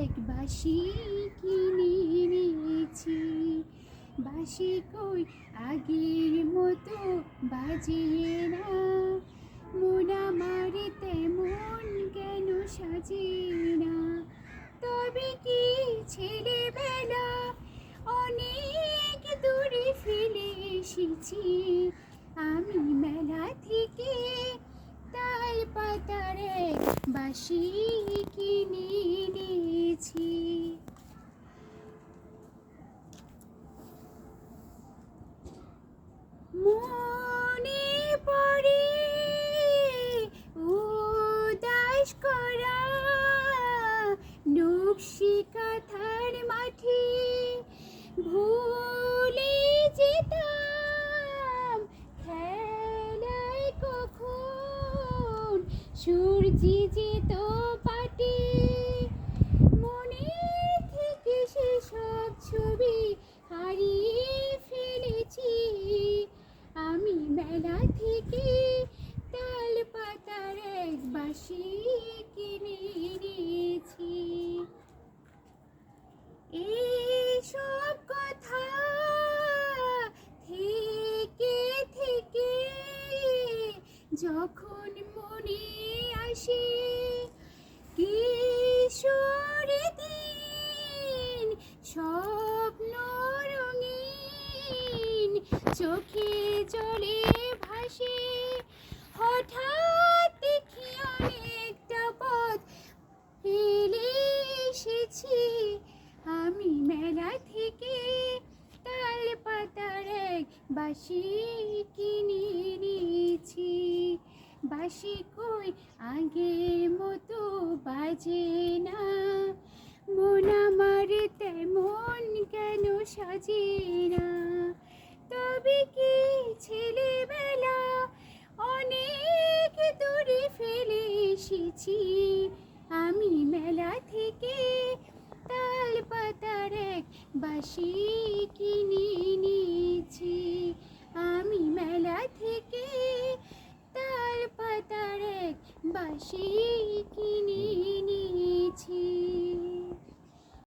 এক বাঁশি কিনে এনেছি। বাঁশি কই আগের মতো বাজে না, মন আমার তেমন কেন সাজে না। তবে কি ছেলেবেলা অনেক দূরে ফেলে এসেছি আমি মেলা থেকে, তাল পাতার এক বাঁশি কিনে এনেছি। মনে পড়ে উদাস করা নকশি কাঁথার মাঠে, ভুলে যেতাম খেলায় কখন সূর্যি যেত পাটে। মনে থেকে সেসব ছবি হারিয়ে ফেলেছি আমি মেলা থেকে, তাল পাতার এক বাঁশি কিনে এনেছি। এইসব কথা থেকে থেকে যখন মনে আসে, কিশোরী দিন স্বপ্ন রঙিন চোখে জলে ভাসে। হঠাৎ দেখি অনেকটা পথ ফেলে এসেছি আমি মেলা থেকে, তাল পাতার এক বাঁশি কিনে এনেছি। বাঁশি কই আগের মতো বাজে না, মন আমার তেমন কেন সাজে না। তবে কি ছেলেবেলা অনেক দূরে ফেলে এসেছি আমি মেলা থেকে, তাল পাতার এক বাঁশি কিনে এনেছি আমি মেলা থেকে, তাল পাতার এক বাঁশি কিনে